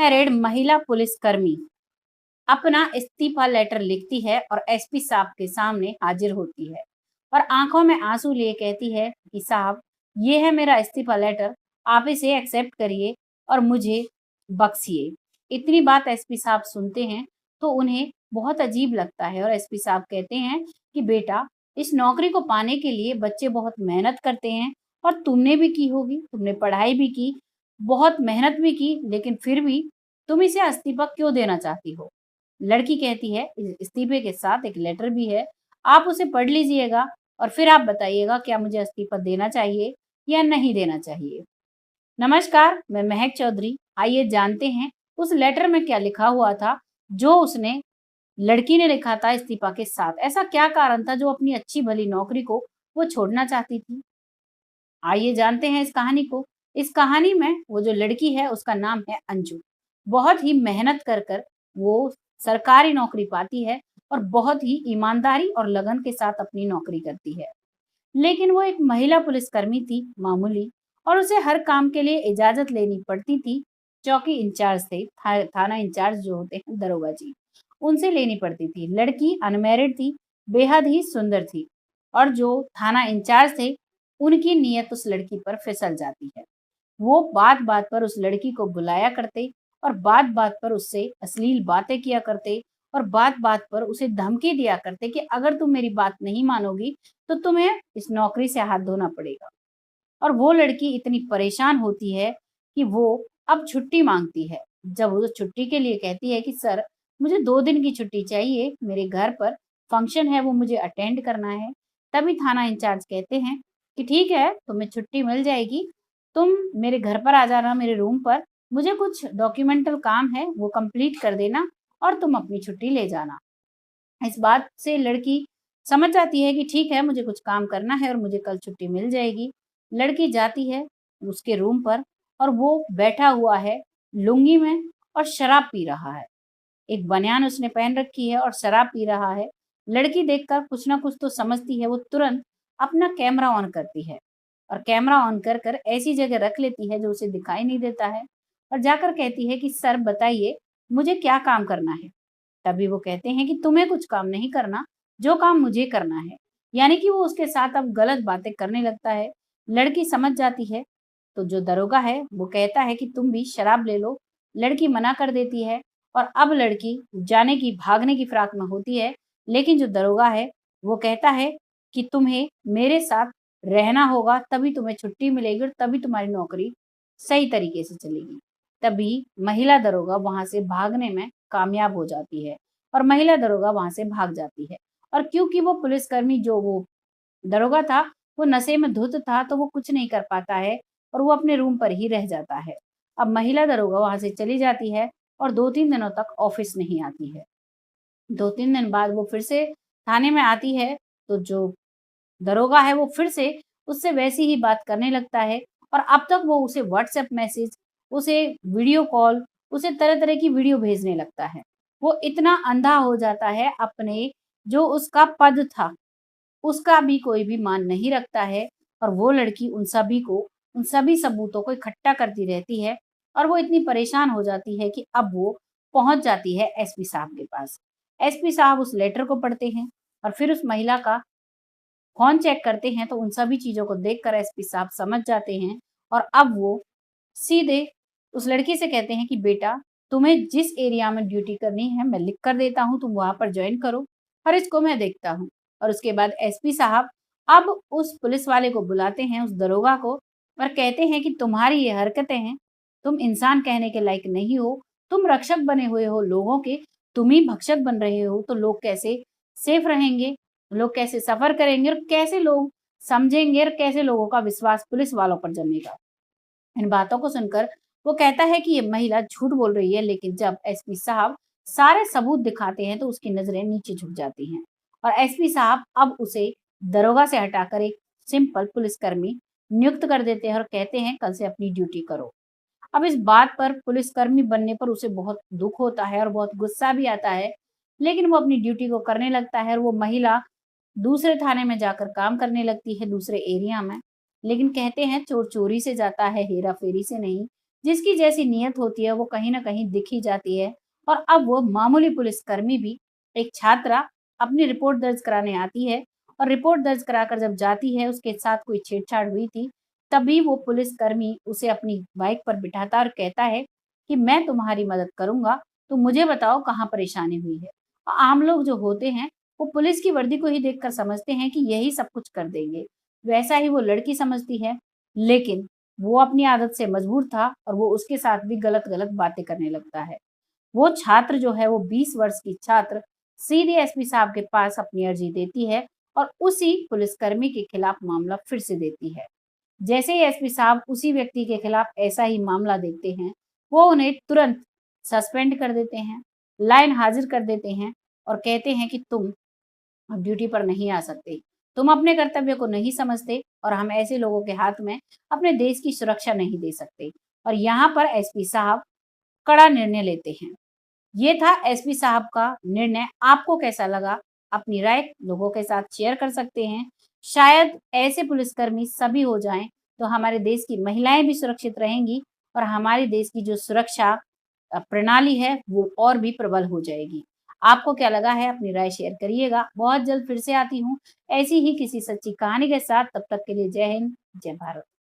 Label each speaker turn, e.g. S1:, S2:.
S1: Unmarried महिला पुलिसकर्मी अपना इस्तीफा लेटर लिखती है और एसपी साहब के सामने हाजिर होती है और आंखों में आंसू लिए कहती है कि साहब, ये है मेरा इस्तीफा लेटर, आप इसे एक्सेप्ट करिए और मुझे बख्शिए। इतनी बात एसपी साहब सुनते हैं तो उन्हें बहुत अजीब लगता है और एसपी साहब कहते हैं कि बेटा, इस नौकरी को पाने के लिए बच्चे बहुत मेहनत करते हैं और तुमने भी की होगी, तुमने पढ़ाई भी की, बहुत मेहनत भी की, लेकिन फिर भी तुम इसे इस्तीफा क्यों देना चाहती हो? लड़की कहती है इस इस्तीफे के साथ एक लेटर भी है, आप उसे पढ़ लीजिएगा और फिर आप बताइएगा क्या मुझे इस्तीफा देना चाहिए या नहीं देना चाहिए। नमस्कार, मैं महक चौधरी। आइए जानते हैं उस लेटर में क्या लिखा हुआ था जो उसने लड़की ने लिखा था इस्तीफा के साथ। ऐसा क्या कारण था जो अपनी अच्छी भली नौकरी को वो छोड़ना चाहती थी? आइए जानते हैं इस कहानी को। इस कहानी में वो जो लड़की है उसका नाम है अंजू। बहुत ही मेहनत कर कर वो सरकारी नौकरी पाती है और बहुत ही ईमानदारी और लगन के साथ अपनी नौकरी करती है। लेकिन वो एक महिला पुलिसकर्मी थी, मामूली, और उसे हर काम के लिए इजाजत लेनी पड़ती थी। चौकी इंचार्ज थे, थाना इंचार्ज जो होते हैं दरोगा जी, उनसे लेनी पड़ती थी। लड़की अनमैरिड थी, बेहद ही सुंदर थी और जो थाना इंचार्ज थे उनकी नीयत उस लड़की पर फिसल जाती है। वो बात बात पर उस लड़की को बुलाया करते और बात बात पर उससे अश्लील बातें किया करते और बात बात पर उसे धमकी दिया करते कि अगर तुम मेरी बात नहीं मानोगी तो तुम्हें इस नौकरी से हाथ धोना पड़ेगा। और वो लड़की इतनी परेशान होती है कि वो अब छुट्टी मांगती है। जब वो छुट्टी के लिए कहती है कि सर, मुझे 2 दिन की छुट्टी चाहिए, मेरे घर पर फंक्शन है, वो मुझे अटेंड करना है, तभी थाना इंचार्ज कहते हैं कि ठीक है, तुम्हें छुट्टी मिल जाएगी, तुम मेरे घर पर आ जाना, मेरे रूम पर, मुझे कुछ डॉक्यूमेंटल काम है वो कंप्लीट कर देना और तुम अपनी छुट्टी ले जाना। इस बात से लड़की समझ जाती है कि ठीक है, मुझे कुछ काम करना है और मुझे कल छुट्टी मिल जाएगी। लड़की जाती है उसके रूम पर और वो बैठा हुआ है लुंगी में और शराब पी रहा है। एक बनियान उसने पहन रखी है और शराब पी रहा है। लड़की देखकर कुछ ना कुछ तो समझती है, वो तुरंत अपना कैमरा ऑन करती है और कैमरा ऑन कर कर ऐसी जगह रख लेती है जो उसे दिखाई नहीं देता है और जाकर कहती है कि सर बताइए, मुझे क्या काम करना है? तभी वो कहते हैं कि तुम्हें कुछ काम नहीं करना, जो काम मुझे करना है। यानी कि वो उसके साथ अब गलत बातें करने लगता है। लड़की समझ जाती है तो जो दरोगा है वो कहता है कि तुम भी शराब ले लो। लड़की मना कर देती है और अब लड़की जाने की भागने की फिराक में होती है, लेकिन जो दरोगा है वो कहता है कि तुम्हें मेरे साथ रहना होगा, तभी तुम्हें छुट्टी मिलेगी और तभी तुम्हारी नौकरी सही तरीके से चलेगी। तभी महिला दरोगा वहां से भागने में कामयाब हो जाती है और महिला दरोगा वहां से भाग जाती है। और क्योंकि वो पुलिसकर्मी जो वो दरोगा था वो नशे में धुत था तो वो कुछ नहीं कर पाता है और वो अपने रूम पर ही रह जाता है। अब महिला दरोगा वहां से चली जाती है और 2-3 दिनों तक ऑफिस नहीं आती है। 2-3 दिन बाद वो फिर से थाने में आती है तो जो दरोगा है वो फिर से उससे वैसी ही बात करने लगता है और अब तक वो उसे व्हाट्सएप मैसेज, उसे वीडियो कॉल, उसे तरह-तरह की वीडियो भेजने लगता है। वो इतना अंधा हो जाता है अपने जो उसका पद था, उसका भी कोई भी मान नहीं रखता है और वो लड़की उन सभी सबूतों को इकट्ठा करती रहती है और वो इतनी परेशान हो जाती है कि अब वो पहुंच जाती है एसपी साहब के पास। एसपी साहब उस लेटर को पढ़ते हैं और फिर उस महिला का फ़ोन चेक करते हैं तो उन सभी चीज़ों को देखकर एसपी साहब समझ जाते हैं और अब वो सीधे उस लड़की से कहते हैं कि बेटा, तुम्हें जिस एरिया में ड्यूटी करनी है मैं लिख कर देता हूँ, तुम वहाँ पर जॉइन करो और इसको मैं देखता हूँ। और उसके बाद एसपी साहब अब उस पुलिस वाले को बुलाते हैं, उस दरोगा को, और कहते हैं कि तुम्हारी ये हरकतें हैं, तुम इंसान कहने के लायक नहीं हो, तुम रक्षक बने हुए हो लोगों के, तुम ही भक्षक बन रहे हो, तो लोग कैसे सेफ रहेंगे, लोग कैसे सफ़र करेंगे और कैसे लोग समझेंगे और कैसे लोगों का विश्वास पुलिस वालों पर जमेगा। इन बातों को सुनकर वो कहता है कि ये महिला झूठ बोल रही है, लेकिन जब एसपी साहब सारे सबूत दिखाते हैं तो उसकी नजरें नीचे झुक जाती हैं और एसपी साहब अब उसे दरोगा से हटाकर एक सिंपल पुलिसकर्मी नियुक्त कर देते हैं और कहते हैं कल से अपनी ड्यूटी करो। अब इस बात पर पुलिसकर्मी बनने पर उसे बहुत दुख होता है और बहुत गुस्सा भी आता है, लेकिन वो अपनी ड्यूटी को करने लगता है और वो महिला दूसरे थाने में जाकर काम करने लगती है दूसरे एरिया में। लेकिन कहते हैं चोर चोरी से जाता है, हेरा फेरी से नहीं। जिसकी जैसी नीयत होती है वो कहीं न कहीं दिख ही जाती है। और अब वो मामूली पुलिसकर्मी भी, एक छात्रा अपनी रिपोर्ट दर्ज कराने आती है और रिपोर्ट दर्ज कराकर जब जाती है, उसके साथ कोई छेड़छाड़ हुई थी, तभी वो पुलिसकर्मी उसे अपनी बाइक पर बिठाता है और कहता है कि मैं तुम्हारी मदद करूँगा, तो मुझे बताओ कहाँ परेशानी हुई है। आम लोग जो होते हैं, वो पुलिस की वर्दी को ही देखकर समझते हैं कि यही सब कुछ कर देंगे। वैसा ही वो लड़की समझती है, लेकिन वो अपनी आदत से मजबूर था और वो उसके साथ भी गलत-गलत बातें करने लगता है। वो छात्र जो है, वो 20 वर्ष की छात्र सीधे एसपी साहब के पास अपनी अर्जी देती है और उसी पुलिसकर्मी के खिलाफ मामला फिर से देती है। जैसे ही एसपी साहब उसी व्यक्ति के खिलाफ ऐसा ही मामला देखते हैं, वो उन्हें तुरंत सस्पेंड कर देते हैं, लाइन हाजिर कर देते हैं और कहते हैं कि तुम अब ड्यूटी पर नहीं आ सकते। तुम अपने कर्तव्य को नहीं समझते और हम ऐसे लोगों के हाथ में अपने देश की सुरक्षा नहीं दे सकते। और यहाँ पर एसपी साहब कड़ा निर्णय लेते हैं। ये था एसपी साहब का निर्णय। आपको कैसा लगा? अपनी राय लोगों के साथ शेयर कर सकते हैं। शायद ऐसे पुलिसकर्मी सभी हो जाएँ, तो हमारे देश की महिलाएँ भी सुरक्षित रहेंगी और हमारे देश की जो सुरक्षा प्रणाली है, वो और भी प्रबल हो जाएगी। आपको क्या लगा है? अपनी राय शेयर करिएगा। बहुत जल्द फिर से आती हूँ, ऐसी ही किसी सच्ची कहानी के साथ। तब तक के लिए जय हिंद, जय भारत।